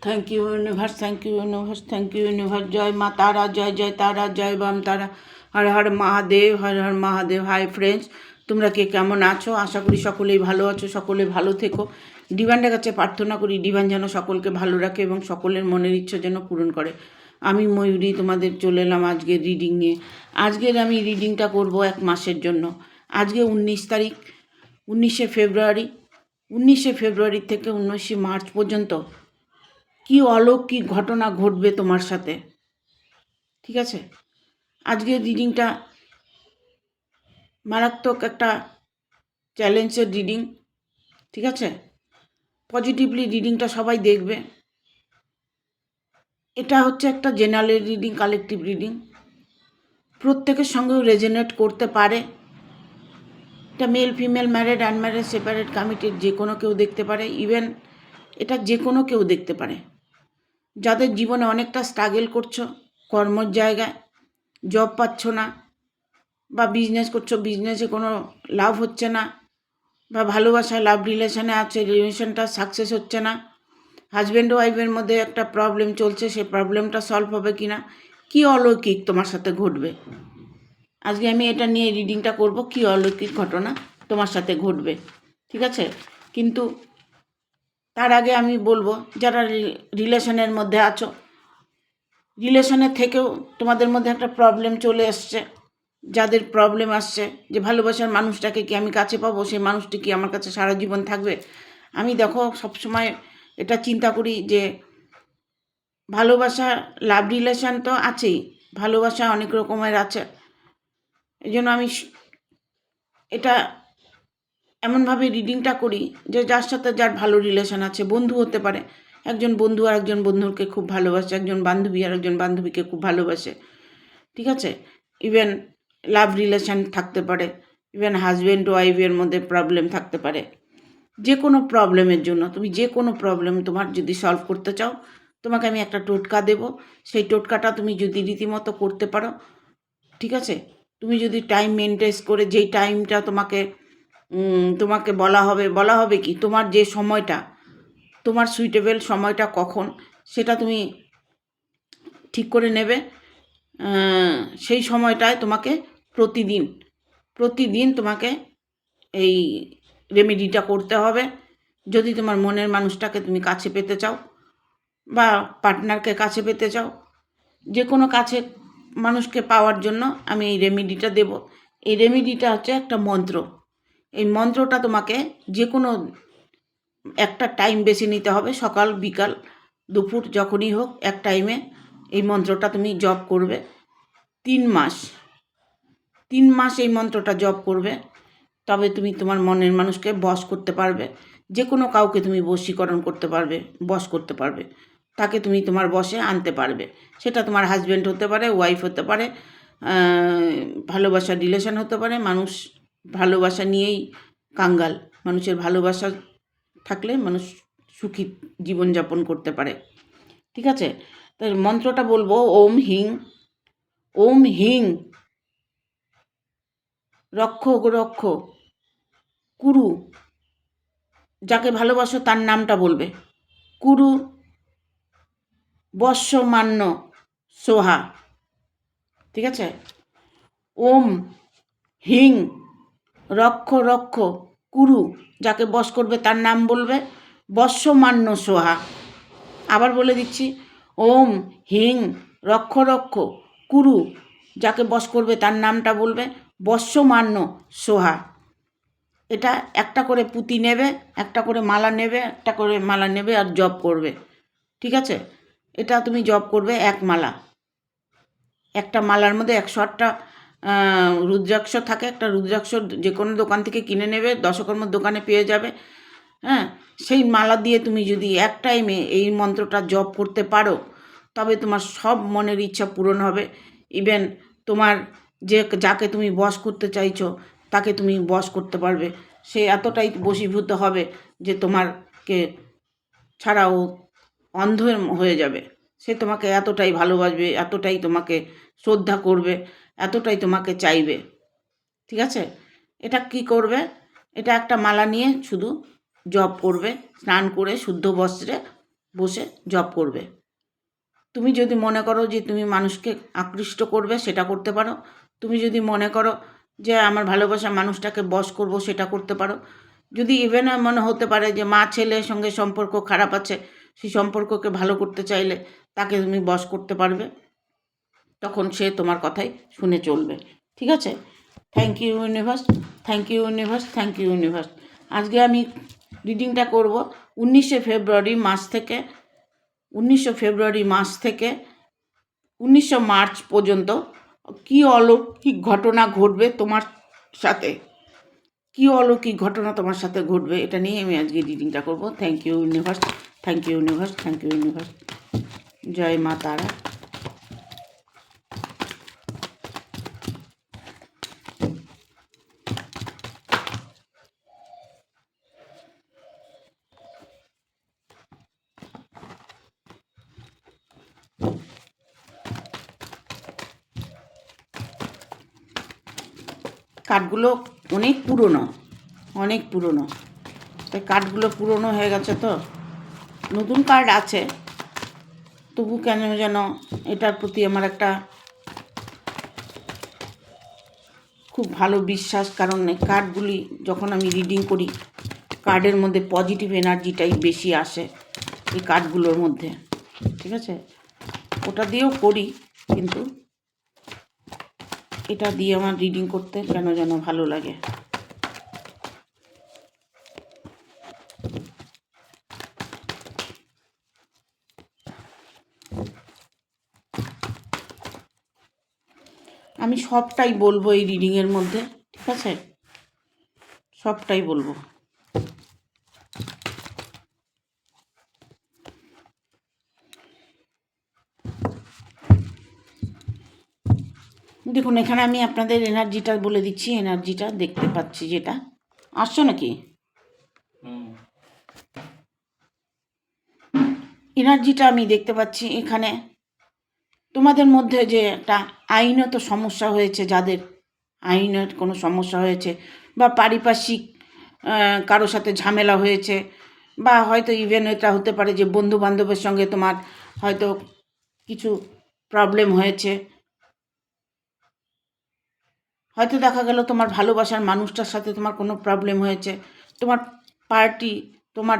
Thank you universe, thank you universe, thank you universe. जय माँ तारा, जय जय तारा, जय বাম তারা। হর হর মহাদেব, হর হর মহাদেব। হাই ফ্রেন্ডস, তোমরা কে কেমন আছো? আশা করি সকলেই ভালো আছো, সকলে ভালো থেকো। ডিভাইনের কাছে প্রার্থনা করি ডিভাইন যেন সকলকে ভালো রাখে এবং সকলের মনের ইচ্ছা যেন পূরণ করে। আমি ময়ূরী তোমাদের চলে এলাম আজকের রিডিং নিয়ে। আজকের আমি রিডিংটা করব এক মাসের জন্য। আজকে 19 তারিখ, 19শে ফেব্রুয়ারি। 19শে ফেব্রুয়ারি থেকে 19শে মার্চ পর্যন্ত কি অলৌকিক ঘটনা ঘটবে তোমার সাথে, ঠিক আছে? আজকের রিডিংটা মারাত্মক একটা চ্যালেঞ্জের রিডিং, ঠিক আছে? পজিটিভলি রিডিংটা সবাই দেখবে। এটা হচ্ছে একটা জেনারেল রিডিং, কালেকটিভ রিডিং, প্রত্যেকের সঙ্গেও রেজোনেট করতে পারে। এটা male female, married unmarried, separate, committed, যে কোনো কেউ দেখতে পারে। ইভেন এটা যে কোনো কেউ দেখতে পারে। যাদের জীবনে অনেকটা স্ট্রাগল করছো, কর্মর জায়গায় জব পাচ্ছ না, বা বিজনেস করছো, বিজনেসে কোনো লাভ হচ্ছে না, বা ভালোবাসায় লাভ রিলেশনে আছে, রিলেশনটা সাকসেস হচ্ছে না, হাজব্যান্ড ওয়াইফের মধ্যে একটা প্রবলেম চলছে, সে প্রবলেমটা সলভ হবে কি না, কী অলৌকিক তোমার সাথে ঘটবে। আজকে আমি এটা নিয়ে রিডিংটা করব, কী অলৌকিক ঘটনা তোমার সাথে ঘটবে, ঠিক আছে? কিন্তু তার আগে আমি বলবো, যারা রিলেশনের মধ্যে আছো, রিলেশনের থেকেও তোমাদের মধ্যে একটা প্রবলেম চলে এসছে, যাদের প্রবলেম আসছে যে ভালোবাসার মানুষটাকে কি আমি কাছে পাবো, সেই মানুষটি কি আমার কাছে সারা জীবন থাকবে। আমি দেখো সবসময় এটা চিন্তা করি যে ভালোবাসা, লাভ রিলেশন তো আছেই, ভালোবাসা অনেক রকমের আছে। এই জন্য আমি এটা এমনভাবে রিডিংটা করি যে যার সাথে যার ভালো রিলেশন আছে, বন্ধু হতে পারে, একজন বন্ধু আর একজন বন্ধুকে খুব ভালোবাসে, একজন বান্ধবী আর একজন বান্ধবীকে খুব ভালোবাসে, ঠিক আছে? ইভেন লাভ রিলেশন থাকতে পারে, ইভেন হাজব্যান্ড ওয়াইফের মধ্যে প্রবলেম থাকতে পারে। যে কোনো প্রবলেমের জন্য, তুমি যে কোনো প্রবলেম তোমার যদি সলভ করতে চাও, তোমাকে আমি একটা টোটকা দেব। সেই টোটকাটা তুমি যদি রীতিমতো করতে পারো, ঠিক আছে? তুমি যদি টাইম মেনটেন করে, যেই টাইমটা তোমাকে বলা হবে কি তোমার যে সময়টা, তোমার সুইটেবল সময়টা কখন, সেটা তুমি ঠিক করে নেবে। সেই সময়টায় তোমাকে প্রতিদিন তোমাকে এই রেমেডিটা করতে হবে। যদি তোমার মনের মানুষটাকে তুমি কাছে পেতে চাও, বা পার্টনারকে কাছে পেতে চাও, যে কোনো কাছে মানুষকে পাওয়ার জন্য আমি এই রেমেডিটা দেব। এই রেমেডিটা হচ্ছে একটা মন্ত্র। এই মন্ত্রটা তোমাকে যে কোনো একটা টাইম বেছে নিতে হবে, সকাল বিকাল দুপুর যখনই হোক, এক টাইমে এই মন্ত্রটা তুমি জপ করবে। 3 মাস এই মন্ত্রটা জপ করবে, তবে তুমি তোমার মনের মানুষকে বশ করতে পারবে। যে কোনো কাউকে তুমি বশীকরণ করতে পারবে, বশ করতে পারবে, তাকে তুমি তোমার বশে আনতে পারবে। সেটা তোমার হাজব্যান্ড হতে পারে, ওয়াইফ হতে পারে, ভালোবাসার রিলেশন হতে পারে। মানুষ ভালোবাসা নিয়েই কাঙ্গাল। মানুষের ভালোবাসা থাকলে মানুষ সুখী জীবনযাপন করতে পারে, ঠিক আছে? তাই মন্ত্রটা বলবো, ওম হিং রক্ষ রক্ষ কুরু। যাকে ভালোবাসো তার নামটা বলবে। কুরু বর্ষমান্য সোহা, ঠিক আছে? ওম হিং রক্ষ রক্ষ কুরু, যাকে বশ করবে তার নাম বলবে বর্ষমান্য সোহা। আবার বলে দিচ্ছি, ওম হিং রক্ষ রক্ষ কুরু, যাকে বশ করবে তার নামটা বলবে বর্ষমান্য সোহা। এটা একটা করে পুঁতি নেবে, একটা করে মালা নেবে, আর জপ করবে, ঠিক আছে? এটা তুমি জপ করবে এক মালা। একটা মালার মধ্যে 108টা রুদ্রাক্ষ থাকে। একটা রুদ্রাক্ষ যে কোনো দোকান থেকে কিনে নেবে, দশকর্মার দোকানে পেয়ে যাবে। হ্যাঁ, সেই মালা দিয়ে তুমি যদি এক টাইমে এই মন্ত্রটা জপ করতে পারো, তবে তোমার সব মনের ইচ্ছা পূরণ হবে। ইভেন তোমার যাকে তুমি বশ করতে চাইছো, তাকে তুমি বশ করতে পারবে। সে এতটাই বশীভূত হবে যে তোমাকে ছাড়াও অন্ধ হয়ে যাবে। সে তোমাকে এতটাই ভালোবাসবে, এতটাই তোমাকে শ্রদ্ধা করবে, এতটাই তোমাকে চাইবে, ঠিক আছে? এটা কি করবে? এটা একটা মালা নিয়ে শুধু জপ করবে, স্নান করে শুদ্ধ বস্ত্রে বসে জব করবে। তুমি যদি মনে করো যে তুমি মানুষকে আকৃষ্ট করবে, সেটা করতে পারো। তুমি যদি মনে করো যে আমার ভালোবাসা মানুষটাকে বশ করব, সেটা করতে পারো। যদি ইভেন মনে হতে পারে যে মা ছেলের সঙ্গে সম্পর্ক খারাপ আছে, সেই সম্পর্ককে ভালো করতে চাইলে তাকে তুমি বশ করতে পারবে, তখন সে তোমার কথাই শুনে চলবে। ঠিক আছে? Thank you universe, thank you universe, thank you universe. আজকে আমি রিডিংটা করব 19শে ফেব্রুয়ারি মাস থেকে 19 মার্চ পর্যন্ত কী অলৌকিক ঘটনা ঘটবে তোমার সাথে, কী অলৌকিক ঘটনা তোমার সাথে ঘটবে, এটা নিয়ে আমি আজকে রিডিংটা করব। Thank you universe, thank you universe, thank you universe. জয় মা তারা। কার্ডগুলো অনেক পুরনো, তাই কার্ডগুলো পুরনো হয়ে গেছে, তো নতুন কার্ড আছে, তবু কেন যেন এটার প্রতি আমার একটা খুব ভালো বিশ্বাস। কারণ এই কার্ডগুলি যখন আমি রিডিং করি, কার্ডের মধ্যে পজিটিভ এনার্জিটাই বেশি আসে এই কার্ডগুলোর মধ্যে। ঠিক আছে? ওটা দিয়েও করি, কিন্তু এটা দিয়ে আমার রিডিং করতে কেন যেন ভালো লাগে। আমি সবটাই বলবো এই রিডিংয়ের মধ্যে। ঠিক আছে? সবটাই বলবো। দেখুন, এখানে আমি আপনাদের এনার্জিটা বলে দিচ্ছি। এনার্জিটা দেখতে পাচ্ছি, যেটা আসছো নাকি, এনার্জিটা আমি দেখতে পাচ্ছি এখানে। তোমাদের মধ্যে যে একটা আইনত সমস্যা হয়েছে, যাদের আইনের কোনো সমস্যা হয়েছে, বা পারিপার্শ্বিক কারোর সাথে ঝামেলা হয়েছে, বা হয়তো ইভেন এটা হতে পারে যে বন্ধু বান্ধবের সঙ্গে তোমার হয়তো কিছু প্রবলেম হয়েছে। হয়তো দেখা গেল তোমার ভালোবাসার মানুষটার সাথে তোমার কোনো প্রবলেম হয়েছে, তোমার তোমার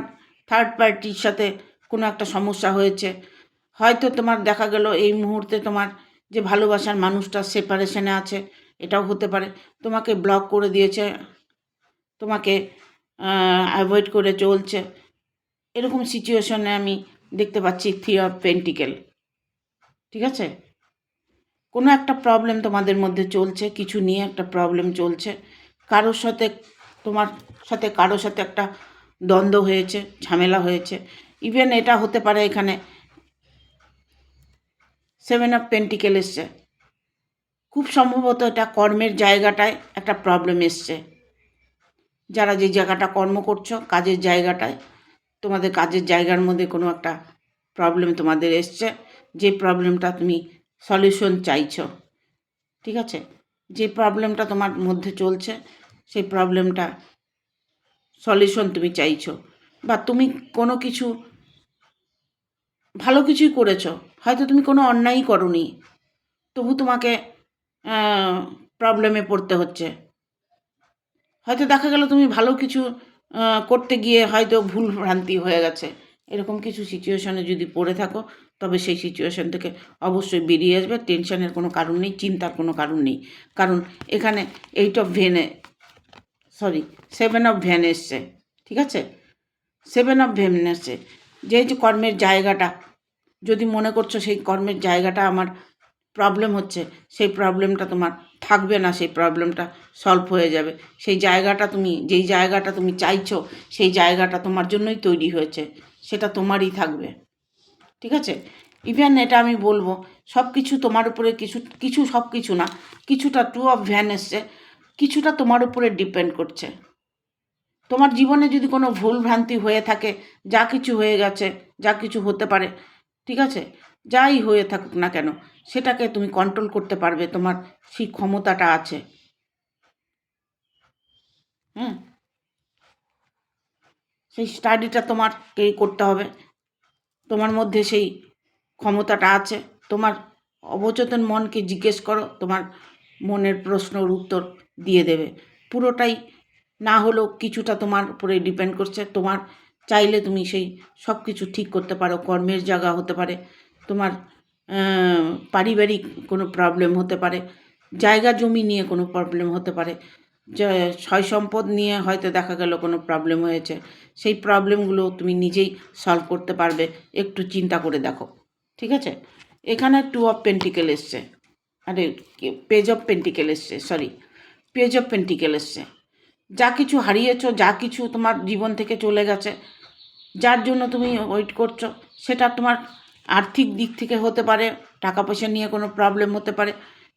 থার্ড পার্টির সাথে কোনো একটা সমস্যা হয়েছে। হয়তো তোমার দেখা গেল এই মুহূর্তে তোমার যে ভালোবাসার মানুষটা সেপারেশনে আছে, এটাও হতে পারে। তোমাকে ব্লক করে দিয়েছে, তোমাকে অ্যাভয়েড করে চলছে। এরকম সিচুয়েশনে আমি দেখতে পাচ্ছি 3 অফ পেন্টিকেল। ঠিক আছে? কোনো একটা প্রবলেম তোমাদের মধ্যে চলছে, কিছু নিয়ে একটা প্রবলেম চলছে। কারোর সাথে কারোর সাথে একটা দ্বন্দ্ব হয়েছে, ঝামেলা হয়েছে। ইভেন এটা হতে পারে এখানে 7 অফ পেন্টিকেল এসছে। খুব সম্ভবত এটা কর্মের জায়গাটায় একটা প্রবলেম এসছে। যারা যে জায়গাটা কর্ম করছো, কাজের জায়গাটায়, তোমাদের কাজের জায়গার মধ্যে কোনো একটা প্রবলেম তোমাদের এসছে, যে প্রবলেমটা তুমি সলিউশন চাইছো। ঠিক আছে? যে প্রবলেমটা তোমার মধ্যে চলছে, সেই প্রবলেমটা সলিউশন তুমি চাইছো, বা তুমি কোনো কিছু ভালো কিছুই করেছো, হয়তো তুমি কোনো অন্যায়ই করোনি, তবু তোমাকে প্রবলেমে পড়তে হচ্ছে। হয়তো দেখা গেল তুমি ভালো কিছু করতে গিয়ে হয়তো ভুল ভ্রান্তি হয়ে গেছে। এরকম কিছু সিচুয়েশনে যদি পড়ে থাকো, তবে সেই সিচুয়েশন থেকে অবশ্যই বেরিয়ে আসবে। টেনশনের কোনো কারণ নেই, চিন্তার কোনো কারণ নেই। কারণ এখানে 7 অফ ভ্যান এসছে। ঠিক আছে? 7 অফ ভ্যান এসছে। যে কর্মের জায়গাটা, যদি মনে করছো সেই কর্মের জায়গাটা আমার প্রবলেম হচ্ছে, সেই প্রবলেমটা তোমার থাকবে না, সেই প্রবলেমটা সলভ হয়ে যাবে। যেই জায়গাটা তুমি চাইছো, সেই জায়গাটা তোমার জন্যই তৈরি হয়েছে, সেটা তোমারই থাকবে। ঠিক আছে? ইভেন এটা আমি বলবো, সব কিছু তোমার উপরে, সব কিছু না, কিছুটা 2 অফ ভ্যান এসছে, কিছুটা তোমার উপরে ডিপেন্ড করছে। তোমার জীবনে যদি কোনো ভুল ভ্রান্তি হয়ে থাকে, যা কিছু হয়ে গেছে, যা কিছু হতে পারে, ঠিক আছে, যাই হয়ে থাকুক না কেন, সেটাকে তুমি কন্ট্রোল করতে পারবে, তোমার সেই ক্ষমতাটা আছে। হ্যাঁ, সেই স্টাডিটা তোমাকে করতে হবে। তোমার মধ্যে সেই ক্ষমতাটা আছে। তোমার অবচেতন মনকে জিজ্ঞেস করো, তোমার মনের প্রশ্নের উত্তর দিয়ে দেবে। পুরোটাই না হলেও কিছুটা তোমার উপরে ডিপেন্ড করছে। তোমার চাইলে তুমি সেই সব কিছু ঠিক করতে পারো। কর্মের জায়গা হতে পারে, তোমার পারিবারিক কোনো প্রবলেম হতে পারে, জায়গা জমি নিয়ে কোনো প্রবলেম হতে পারে, সয় সম্পদ নিয়ে হয়তো দেখা গেল কোনো প্রবলেম হয়েছে। সেই প্রবলেমগুলো তুমি নিজেই সলভ করতে পারবে, একটু চিন্তা করে দেখো। ঠিক আছে, এখানে 2 অফ পেন্টিকেল এসছে, আরে পেজ অফ পেন্টিকেল এসছে, সরি, পেজ অফ পেন্টিকেল এসছে। যা কিছু হারিয়েছো, যা কিছু তোমার জীবন থেকে চলে গেছে, যার জন্য তুমি ওয়েট করছো, সেটা তোমার আর্থিক দিক থেকে হতে পারে, টাকা পয়সা নিয়ে কোনো প্রবলেম হতে পারে।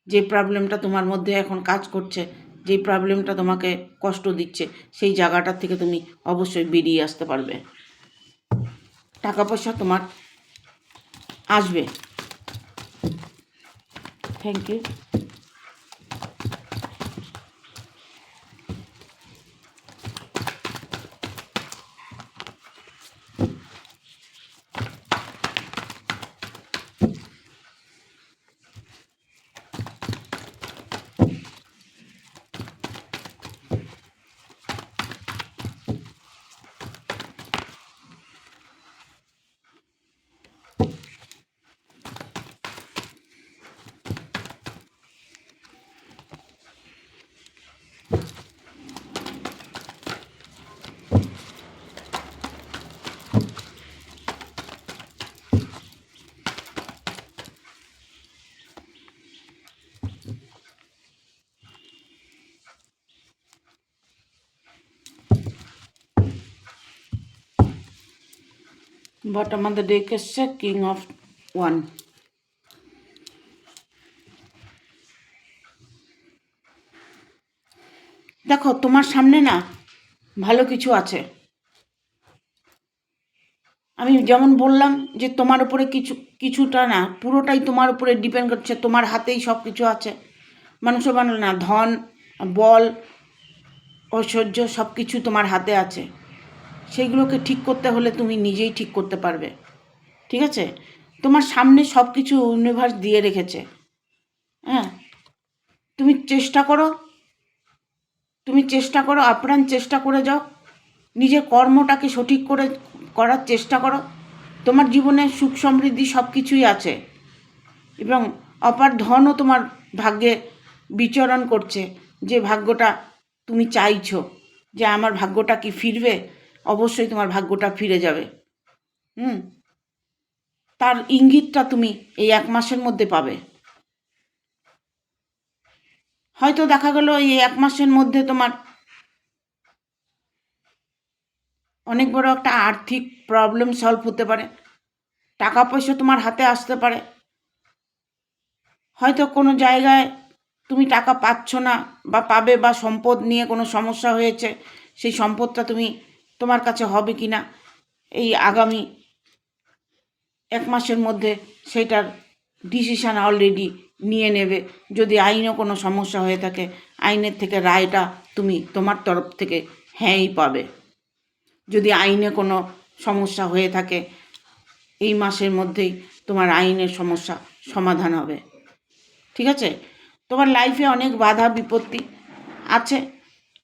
যে প্রবলেমটা তোমার মধ্যে এখন কাজ করছে, যে প্রবলেমটা তোমাকে কষ্ট দিচ্ছে, সেই জায়গাটার থেকে তুমি অবশ্যই বেরিয়ে আসতে পারবে। টাকা পয়সা তোমার আসবে। Thank you. Bottom of the deck এসছে কিং অফ ওয়ান। দেখো, তোমার সামনে না ভালো কিছু আছে। আমি যেমন বললাম যে তোমার উপরে কিছুটা না, পুরোটাই তোমার উপরে ডিপেন্ড করছে। তোমার হাতেই সব কিছু আছে। মানুষও বানাল না, ধন, বল, ঐশ্বর্য সব কিছু তোমার হাতে আছে। সেইগুলোকে ঠিক করতে হলে তুমি নিজেই ঠিক করতে পারবে। ঠিক আছে, তোমার সামনে সব কিছু ইউনিভার্স দিয়ে রেখেছে। হ্যাঁ, তুমি চেষ্টা করো, আপ্রাণ চেষ্টা করে যাও। নিজের কর্মটাকে সঠিক করে করার চেষ্টা করো। তোমার জীবনে সুখ সমৃদ্ধি সব কিছুই আছে, এবং অপার ধনও তোমার ভাগ্যে বিচরণ করছে। যে ভাগ্যটা তুমি চাইছো যে আমার ভাগ্যটা কি ফিরবে, অবশ্যই তোমার ভাগ্যটা ফিরে যাবে। তার ইঙ্গিতটা তুমি এই 1 মাসের মধ্যে পাবে। হয়তো দেখা গেল এই 1 মাসের মধ্যে তোমার অনেক বড় একটা আর্থিক প্রবলেম সলভ হতে পারে। টাকা পয়সা তোমার হাতে আসতে পারে। হয়তো কোনো জায়গায় তুমি টাকা পাচ্ছ না বা পাবে, বা সম্পদ নিয়ে কোনো সমস্যা হয়েছে, সেই সম্পদটা তোমার কাছে হবে কি না এই আগামী 1 মাসের মধ্যে সেটার ডিসিশান অলরেডি নিয়ে নেবে। যদি আইনও কোনো সমস্যা হয়ে থাকে, আইনের থেকে রায়টা তুমি তোমার তরফ থেকে হ্যাঁই পাবে। যদি আইনে কোনো সমস্যা হয়ে থাকে, এই মাসের মধ্যেই তোমার আইনের সমস্যা সমাধান হবে। ঠিক আছে, তোমার লাইফে অনেক বাধা বিপত্তি আছে,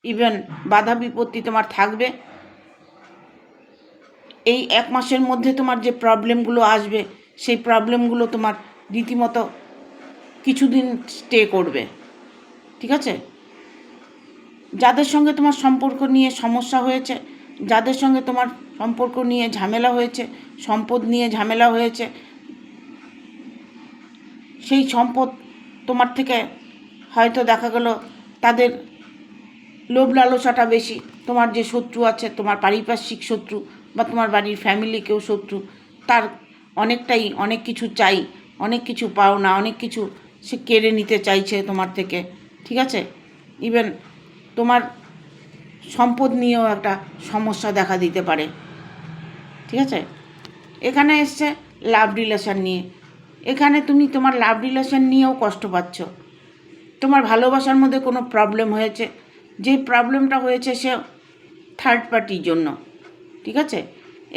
ইভেন বাধা বিপত্তি তোমার থাকবে। এই 1 মাসের মধ্যে তোমার যে প্রবলেমগুলো আসবে, সেই প্রবলেমগুলো তোমার রীতিমতো কিছুদিন স্টে করবে। ঠিক আছে, যাদের সঙ্গে তোমার সম্পর্ক নিয়ে সমস্যা হয়েছে, যাদের সঙ্গে তোমার সম্পর্ক নিয়ে ঝামেলা হয়েছে, সম্পদ নিয়ে ঝামেলা হয়েছে, সেই সম্পদ তোমার থেকে হয়তো দেখা গেল তাদের লোভ লালসাটা বেশি। তোমার যে শত্রু আছে, তোমার পারিপার্শ্বিক শত্রু বা তোমার বাড়ির ফ্যামিলি কেউ শত্রু, তার অনেক কিছু চাই, অনেক কিছু পাও না, অনেক কিছু সে কেড়ে নিতে চাইছে তোমার থেকে। ঠিক আছে, ইভেন তোমার সম্পদ নিয়েও একটা সমস্যা দেখা দিতে পারে। ঠিক আছে, এখানে এসছে লাভ রিলেশন নিয়ে। এখানে তুমি তোমার লাভ রিলেশন নিয়েও কষ্ট পাচ্ছ। তোমার ভালোবাসার মধ্যে কোনো প্রবলেম হয়েছে, যে প্রবলেমটা হয়েছে সে থার্ড পার্টির জন্য। ঠিক আছে,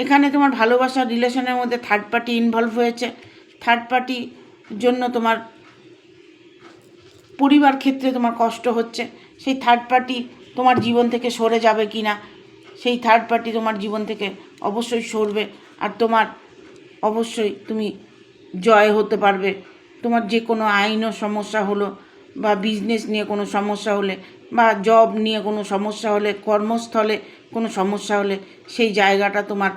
এখানে তোমার ভালোবাসার রিলেশনের মধ্যে থার্ড পার্টি ইনভলভ হয়েছে। থার্ড পার্টির জন্য তোমার পরিবার ক্ষেত্রে তোমার কষ্ট হচ্ছে। সেই থার্ড পার্টি তোমার জীবন থেকে সরে যাবে কি না, সেই থার্ড পার্টি তোমার জীবন থেকে অবশ্যই সরবে। আর তোমার অবশ্যই তুমি জয় হতে পারবে। তোমার যে কোনো আইনও সমস্যা হলো, বা বিজনেস নিয়ে কোনো সমস্যা হলে, বা জব নিয়ে কোনো সমস্যা হলে, কর্মস্থলে কোনো সমস্যা হলে, সেই জায়গাটা তোমার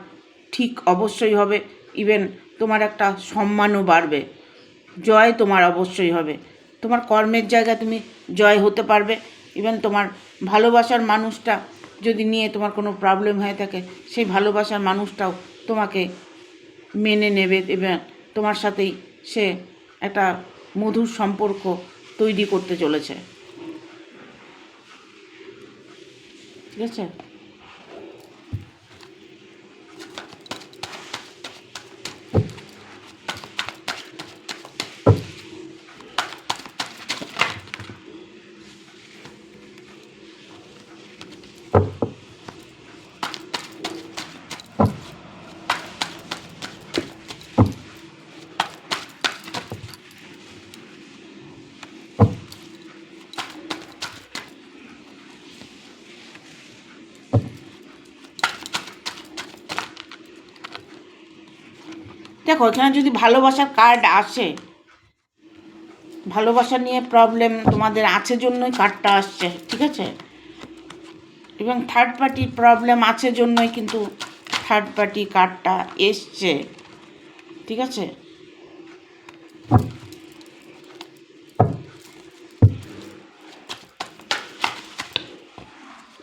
ঠিক অবশ্যই হবে। ইভেন তোমার একটা সম্মানও বাড়বে, জয় তোমার অবশ্যই হবে। তোমার কর্মের জায়গায় তুমি জয় হতে পারবে। ইভেন তোমার ভালোবাসার মানুষটা যদি নিয়ে তোমার কোনো প্রবলেম হয়ে থাকে, সেই ভালোবাসার মানুষটাও তোমাকে মেনে নেবে এবং তোমার সাথেই সে একটা মধুর সম্পর্ক তৈরি করতে চলেছে। ঠিক আছে? দেখো, এখানে যদি ভালোবাসার কার্ড আসে, ভালোবাসা নিয়ে প্রবলেম তোমাদের আছে জন্যই কার্ডটা আসছে। ঠিক আছে? এবং থার্ড পার্টির প্রবলেম আছে জন্যই কিন্তু থার্ড পার্টি কার্ডটা এসছে। ঠিক আছে?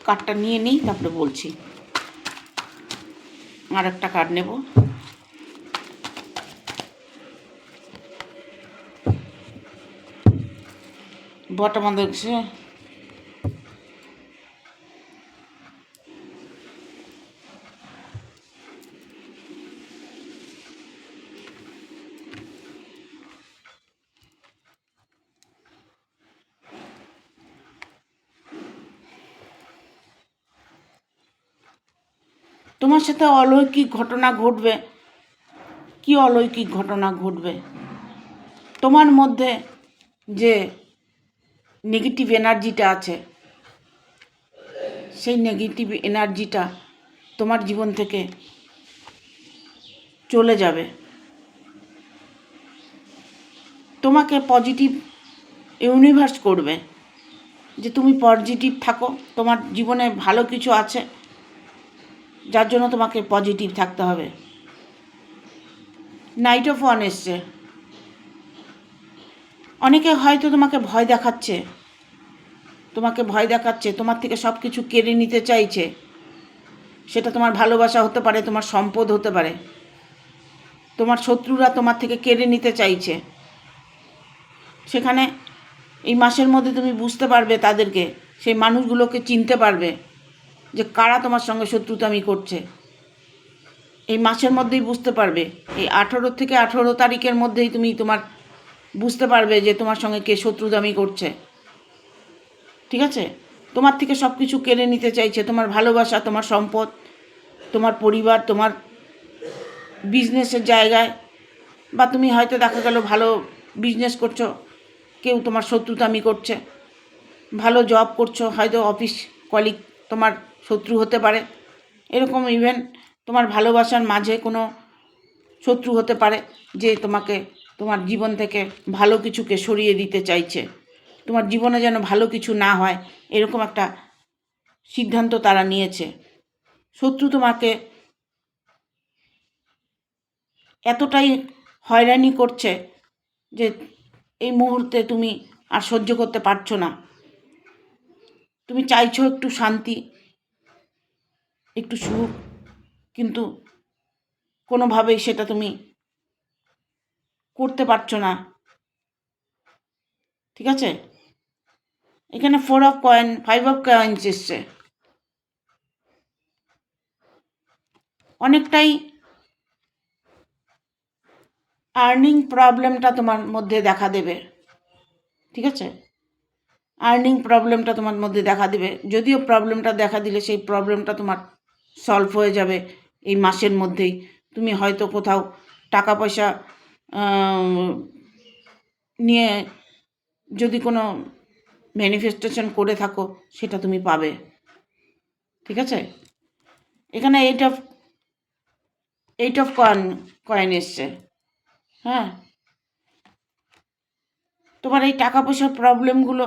কার্ডটা নিয়ে নিই, তারপরে বলছি। আর একটা কার্ড নেব। বটম অফ দ্য তোমার সাথে অলৌকিক ঘটনা ঘটবে। কি অলৌকিক ঘটনা ঘটবে? তোমার মধ্যে যে নেগেটিভ এনার্জিটা আছে, সেই নেগেটিভ এনার্জিটা তোমার জীবন থেকে চলে যাবে। তোমাকে পজিটিভ ইউনিভার্স করবে যে তুমি পজিটিভ থাকো, তোমার জীবনে ভালো কিছু আছে, যার জন্য তোমাকে পজিটিভ থাকতে হবে। নাইট অফ ওয়ান এসছে। অনেকে হয়তো তোমাকে ভয় দেখাচ্ছে, তোমার থেকে সব কিছু কেড়ে নিতে চাইছে। সেটা তোমার ভালোবাসা হতে পারে, তোমার সম্পদ হতে পারে। তোমার শত্রুরা তোমার থেকে কেড়ে নিতে চাইছে। সেখানে এই মাসের মধ্যে তুমি বুঝতে পারবে তাদেরকে, সেই মানুষগুলোকে চিনতে পারবে যে কারা তোমার সঙ্গে শত্রুতামি করছে। এই মাসের মধ্যেই বুঝতে পারবে। এই 18 থেকে 18 তারিখের মধ্যেই তুমি তোমার বুঝতে পারবে যে তোমার সঙ্গে কে শত্রুতামি করছে। ঠিক আছে? তোমার থেকে সব কিছু কেড়ে নিতে চাইছে, তোমার ভালোবাসা, তোমার সম্পদ, তোমার পরিবার, তোমার বিজনেসের জায়গায়, বা তুমি হয়তো দেখা গেল ভালো বিজনেস করছো, কেউ তোমার শত্রুতামি করছে। ভালো জব করছো, হয়তো অফিস কলিগ তোমার শত্রু হতে পারে। এরকম ইভেন তোমার ভালোবাসার মাঝে কোনো শত্রু হতে পারে যে তোমাকে তোমার জীবন থেকে ভালো কিছুকে সরিয়ে দিতে চাইছে। তোমার জীবনে যেন ভালো কিছু না হয়, এরকম একটা সিদ্ধান্ত তারা নিয়েছে। শত্রু তোমাকে এতটাই হয়রানি করছে যে এই মুহূর্তে তুমি আর সহ্য করতে পারছো না। তুমি চাইছো একটু শান্তি, একটু সুখ, কিন্তু কোনোভাবেই সেটা তুমি করতে পারছো না। ঠিক আছে? এখানে 4 অফ কয়েন, 5 অফ কয়েন্স এসছে। অনেকটাই আর্নিং প্রবলেমটা তোমার মধ্যে দেখা দেবে। ঠিক আছে? আর্নিং প্রবলেমটা তোমার মধ্যে দেখা দেবে। যদিও প্রবলেমটা দেখা দিলে সেই প্রবলেমটা তোমার সলভ হয়ে যাবে। এই মাসের মধ্যেই তুমি হয়তো কোথাও টাকা পয়সা নিয়ে যদি কোনো ম্যানিফেস্টেশন করে থাকো সেটা তুমি পাবে। ঠিক আছে, এখানে এইট অফ কয়েন এসছে। হ্যাঁ, তোমার এই টাকা পয়সার প্রবলেমগুলো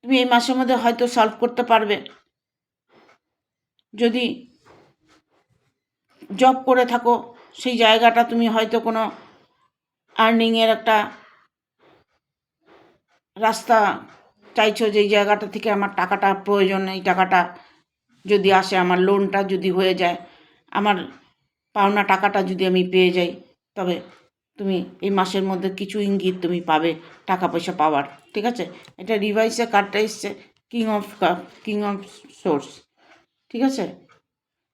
তুমি এই মাসের মধ্যে হয়তো সলভ করতে পারবে। যদি জব করে থাকো সেই জায়গাটা তুমি হয়তো কোনো আর্নিংয়ের একটা রাস্তা চাইছো, যে এই জায়গাটা থেকে আমার টাকাটা প্রয়োজন, এই টাকাটা যদি আসে, আমার লোনটা যদি হয়ে যায়, আমার পাওনা টাকাটা যদি আমি পেয়ে যাই, তবে তুমি এই মাসের মধ্যে কিছু ইঙ্গিত তুমি পাবে টাকা পয়সা পাওয়ার। ঠিক আছে, এটা রিভাইসে কার্ডটা এসছে কিং অফ সোর্স। ঠিক আছে,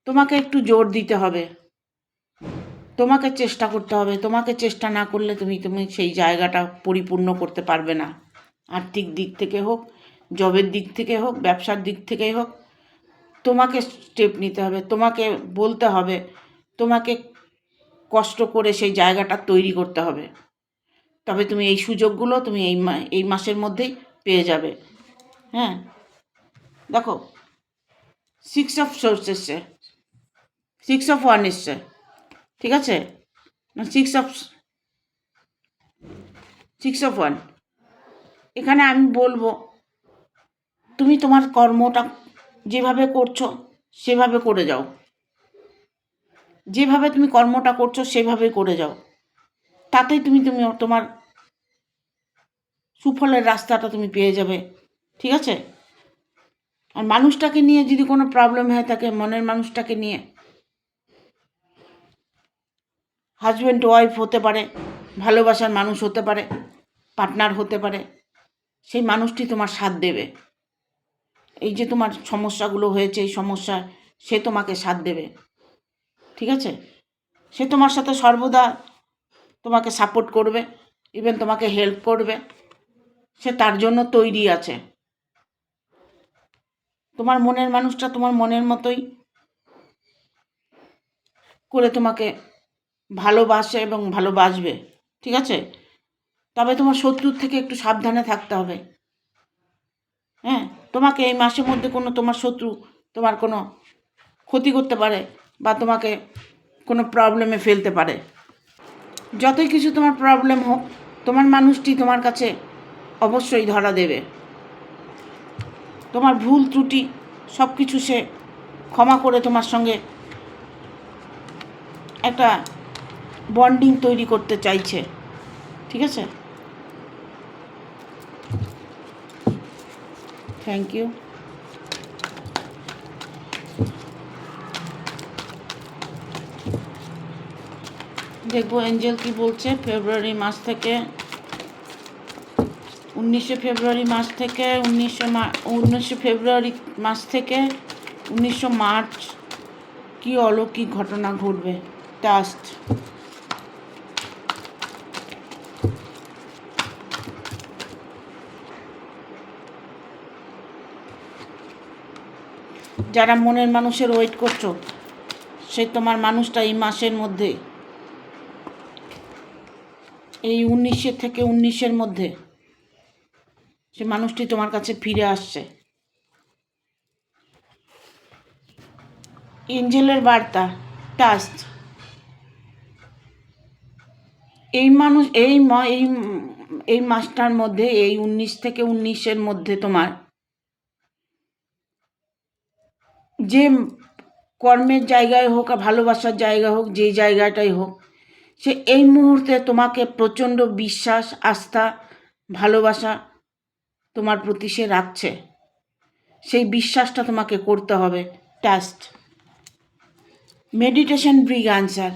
তোমাকে একটু জোর দিতে হবে, তোমাকে চেষ্টা করতে হবে। তোমাকে চেষ্টা না করলে তুমি সেই জায়গাটা পরিপূর্ণ করতে পারবে না। আর্থিক দিক থেকে হোক, জবের দিক থেকে হোক, ব্যবসার দিক থেকেই হোক, তোমাকে স্টেপ নিতে হবে, তোমাকে বলতে হবে, তোমাকে কষ্ট করে সেই জায়গাটা তৈরি করতে হবে। তবে তুমি এই সুযোগগুলো তুমি এই মাসের মধ্যেই পেয়ে যাবে। হ্যাঁ, দেখো 6 অফ সোর্স এসছে, 6 অফ ওয়ান এসছে। ঠিক আছে, না 6 অফ ওয়ান। এখানে আমি বলবো তুমি তোমার কর্মটা যেভাবে করছো সেভাবে করে যাও, যেভাবে তুমি কর্মটা করছো সেভাবে করে যাও, তাতেই তুমি তোমার সুফলের রাস্তাটা তুমি পেয়ে যাবে। ঠিক আছে, আর মানুষটাকে নিয়ে যদি কোনো প্রবলেম হয়ে থাকে, মনের মানুষটাকে নিয়ে, হাজব্যান্ড ওয়াইফ হতে পারে, ভালোবাসার মানুষ হতে পারে, পার্টনার হতে পারে, সেই মানুষটি তোমার সাথ দেবে। এই যে তোমার সমস্যাগুলো হয়েছে, এই সমস্যা সে তোমাকে সাথ দেবে। ঠিক আছে, সে তোমার সাথে সর্বদা তোমাকে সাপোর্ট করবে, ইভেন তোমাকে হেল্প করবে, সে তার জন্য তৈরি আছে। তোমার মনের মানুষটা তোমার মনের মতোই করে তোমাকে ভালোবাসে এবং ভালোবাসবে। ঠিক আছে, তবে তোমার শত্রুর থেকে একটু সাবধানে থাকতে হবে। হ্যাঁ, তোমাকে এই মাসের মধ্যে তোমার শত্রু তোমার কোনো ক্ষতি করতে পারে বা তোমাকে কোনো প্রবলেমে ফেলতে পারে। যতই কিছু তোমার প্রবলেম হোক, তোমার মানুষটি তোমার কাছে অবশ্যই ধরা দেবে। তোমার ভুল ত্রুটি সব কিছু সে ক্ষমা করে তোমার সঙ্গে একটা বন্ডিং তৈরি করতে চাইছে। ঠিক আছে, থ্যাংক ইউ। দেখবো এঞ্জেল কি বলছে। ফেব্রুয়ারি মাস থেকে 19 ফেব্রুয়ারি মাস থেকে 19 ফেব্রুয়ারি মাস থেকে 19 মার্চ কি অলৌকিক ঘটনা ঘটবে। টাস্ট যারা মনের মানুষের ওয়েট করছো, সে তোমার মানুষটা এই মাসের মধ্যে, এই 19 থেকে 19-এর মধ্যে সে মানুষটি তোমার কাছে ফিরে আসছে। এঞ্জেলের বার্তা টাস্ট, এই মানুষ এই মাসটার মধ্যে, এই 19 থেকে 19-এর মধ্যে তোমার যে কর্মের জায়গায় হোক আর ভালোবাসার জায়গা হোক, যে জায়গাটাই হোক, সে এই মুহূর্তে তোমাকে প্রচণ্ড বিশ্বাস, আস্থা, ভালোবাসা তোমার প্রতি সে রাখছে। সেই বিশ্বাসটা তোমাকে করতে হবে। টাস্ট মেডিটেশন ব্রিং আনসার।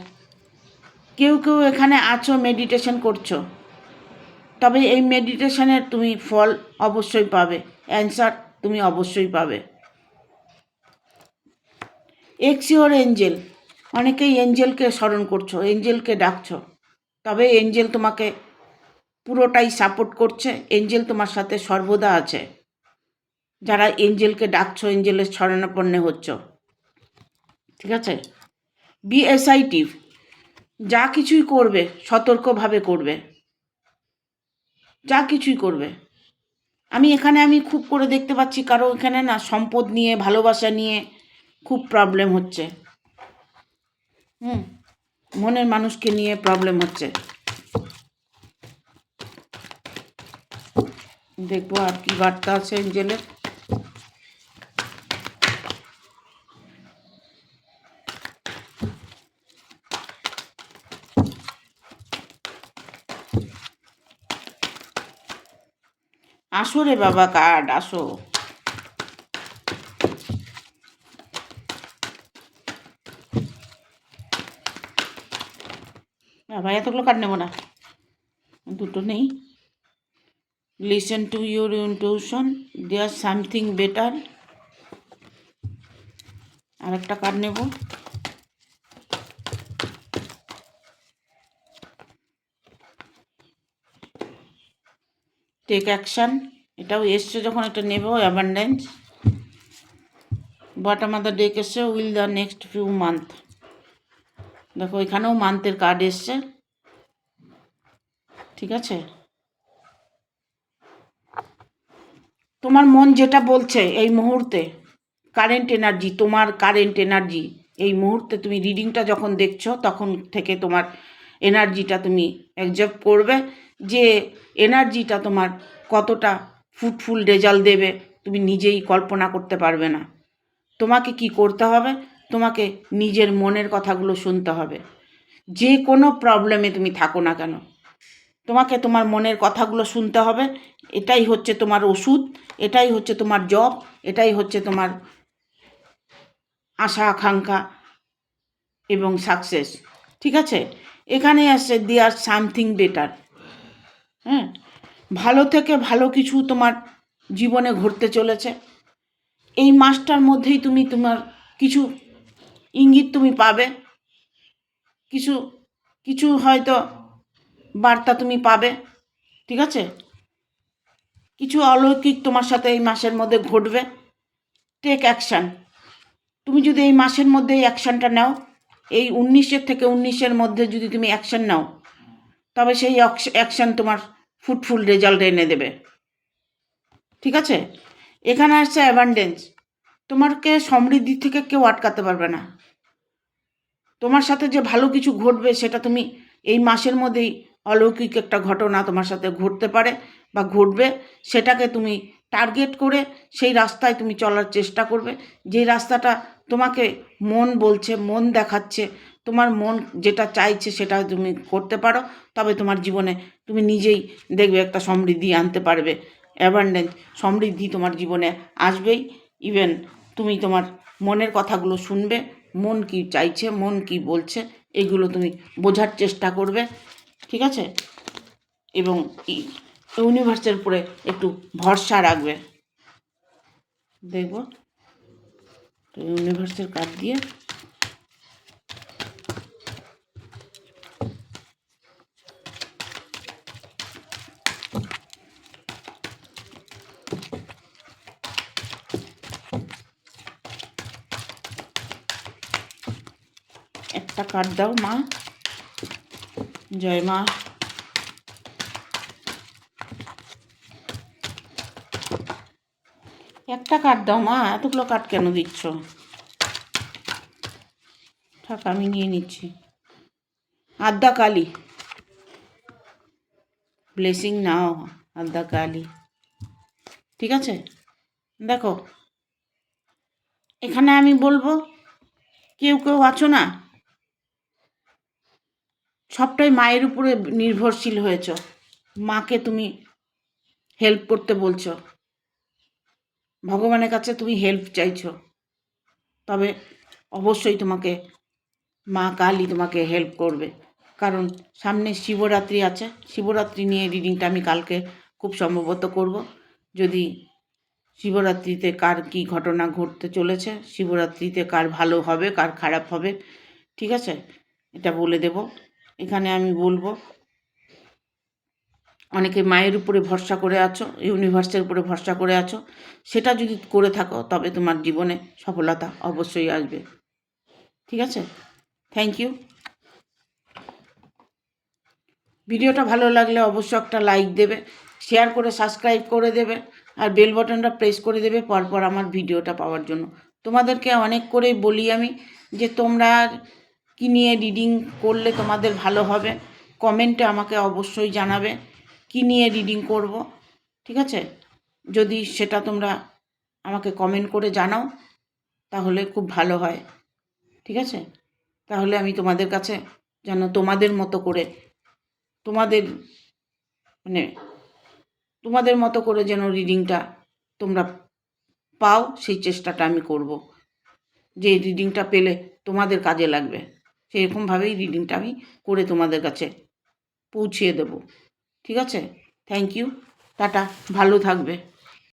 কেউ কেউ এখানে আছো, মেডিটেশন করছো, তবে এই মেডিটেশনের তুমি ফল অবশ্যই পাবে, অ্যান্সার তুমি অবশ্যই পাবে। X your Angel. অনেকেই এঞ্জেলকে স্মরণ করছো, এঞ্জেলকে ডাকছো, তবে এঞ্জেল তোমাকে পুরোটাই সাপোর্ট করছে। এঞ্জেল তোমার সাথে সর্বদা আছে। যারা এঞ্জেলকে ডাকছো, এঞ্জেলের শরণাপন্ন হচ্ছ, ঠিক আছে, বি অ্যাসাইটিভ, যা কিছুই করবে সতর্কভাবে করবে, যা কিছুই করবে। আমি খুব করে দেখতে পাচ্ছি কারো এখানে না সম্পদ নিয়ে, ভালোবাসা নিয়ে খুব প্রবলেম হচ্ছে। মনের মানুষকে নিয়ে প্রবলেম হচ্ছে। দেখবো আর কি বার্তা আছে এঞ্জেলের। আসো রে বাবা কার্ড, আসো। বাবা এতগুলো কার্ড নেবো না, দুটো নেই। Listen to your intuition, there something better. আর একটা কার্ড নেব। টেক অ্যাকশান, এটাও এসছে যখন এটা নেব। Abundance, bottom of the deck এসছে will the next few month. দেখো এখানেও মান্থের কার্ড এসছে, ঠিক আছে। তোমার মন যেটা বলছে এই মুহূর্তে, কারেন্ট এনার্জি, তোমার কারেন্ট এনার্জি এই মুহূর্তে, তুমি রিডিংটা যখন দেখছো তখন থেকে তোমার এনার্জিটা তুমি অ্যাবজর্ব করবে, যে এনার্জিটা তোমার কতটা ফ্রুটফুল রেজাল্ট দেবে তুমি নিজেই কল্পনা করতে পারবে না। তোমাকে কি করতে হবে, তোমাকে নিজের মনের কথাগুলো শুনতে হবে। যে কোনো প্রবলেমে তুমি থাকো না কেন, তোমাকে তোমার মনের কথাগুলো শুনতে হবে। এটাই হচ্ছে তোমার ওষুধ, এটাই হচ্ছে তোমার জব, এটাই হচ্ছে তোমার আশা আকাঙ্ক্ষা এবং সাকসেস, ঠিক আছে। এখানে আসছে দেয়ার সামথিং বেটার। ভালো থেকে ভালো কিছু তোমার জীবনে ঘটতে চলেছে। এই মাসটার মধ্যেই তুমি তোমার কিছু ইঙ্গিত তুমি পাবে, কিছু কিছু হয়তো বার্তা তুমি পাবে, ঠিক আছে। কিছু অলৌকিক তোমার সাথে এই মাসের মধ্যে ঘটবে। টেক অ্যাকশান, তুমি যদি এই মাসের মধ্যে এই অ্যাকশানটা নাও, এই 19 থেকে 19 মধ্যে যদি তুমি অ্যাকশান নাও, তবে সেই অ্যাকশান তোমার ফ্রুটফুল রেজাল্ট এনে দেবে, ঠিক আছে। এখানে আসছে অ্যাবান্ডেন্স, তোমাকে সমৃদ্ধি থেকে কেউ আটকাতে পারবে না। তোমার সাথে যে ভালো কিছু ঘটবে সেটা তুমি এই মাসের মধ্যেই, অলৌকিক একটা ঘটনা তোমার সাথে ঘটতে পারে বা ঘটবে, সেটাকে তুমি টার্গেট করে সেই রাস্তায় তুমি চলার চেষ্টা করবে। যে রাস্তাটা তোমাকে মন বলছে, মন দেখাচ্ছে, তোমার মন যেটা চাইছে সেটা তুমি করতে পারো, তবে তোমার জীবনে তুমি নিজেই দেখবে একটা সমৃদ্ধি আনতে পারবে। অ্যাবান্ডেন্স, সমৃদ্ধি তোমার জীবনে আসবেই। ইভেন তুমি তোমার মনের কথাগুলো শুনবে, মন কি চাইছে, মন কি বলছে, এগুলো তুমি বোঝার চেষ্টা করবে, ঠিক আছে। এবং ইউনিভার্সের উপরে একটু ভরসা রাখবে। দেখব তো ইউনিভার্সের কার্ড দিয়ে একটা কার্ড দাও মা। জয় মা। একটা কার্ড দাও মা, এতগুলো কার্ড কেন দিচ্ছ? থাক আমি নিয়ে নিচ্ছি। আদ্যা কালী, ব্লেসিং নাও আদ্যা কালী, ঠিক আছে। দেখো এখানে আমি বলবো, কেউ কেউ আছো না সবটাই মায়ের উপরে নির্ভরশীল হয়েছ, মাকে তুমি হেল্প করতে বলছো, ভগবানের কাছে তুমি হেল্প চাইছো, তবে অবশ্যই তোমাকে মা কালী তোমাকে হেল্প করবে। কারণ সামনে শিবরাত্রি আছে, শিবরাত্রি নিয়ে রিডিংটা আমি কালকে খুব সম্ভবত করব। যদি শিবরাত্রিতে কার কী ঘটনা ঘটতে চলেছে, শিবরাত্রিতে কার ভালো হবে কার খারাপ হবে, ঠিক আছে, এটা বলে দেব। এখানে আমি বলবো, অনেকে মায়ের উপরে ভরসা করে আছো, ইউনিভার্সের উপরে ভরসা করে আছো, সেটা যদি করে থাকো তবে তোমার জীবনে সফলতা অবশ্যই আসবে, ঠিক আছে। Thank you. ভিডিওটা ভালো লাগলে অবশ্যই একটা লাইক দেবে, শেয়ার করে সাবস্ক্রাইব করে দেবে, আর বেল বাটনটা প্রেস করে দেবে পরপর আমার ভিডিওটা পাওয়ার জন্য। তোমাদেরকে অনেক করে বলি আমি যে তোমরা কী নিয়ে রিডিং করলে তোমাদের ভালো হবে, কমেন্টে আমাকে অবশ্যই জানাবে কী নিয়ে রিডিং করব, ঠিক আছে? যদি সেটা তোমরা আমাকে কমেন্ট করে জানাও তাহলে খুব ভালো হয়, ঠিক আছে? তাহলে আমি তোমাদের কাছে যেন তোমাদের মতো করে তোমাদের মানে তোমাদের মতো করে যেন রিডিংটা তোমরা পাও, সেই চেষ্টাটা আমি করব, যে রিডিংটা পেলে তোমাদের কাজে লাগবে সেরকমভাবেই রিডিংটা আমি করে তোমাদের কাছে পৌঁছিয়ে দেব, ঠিক আছে? থ্যাংক ইউ, টাটা, ভালো থাকবে।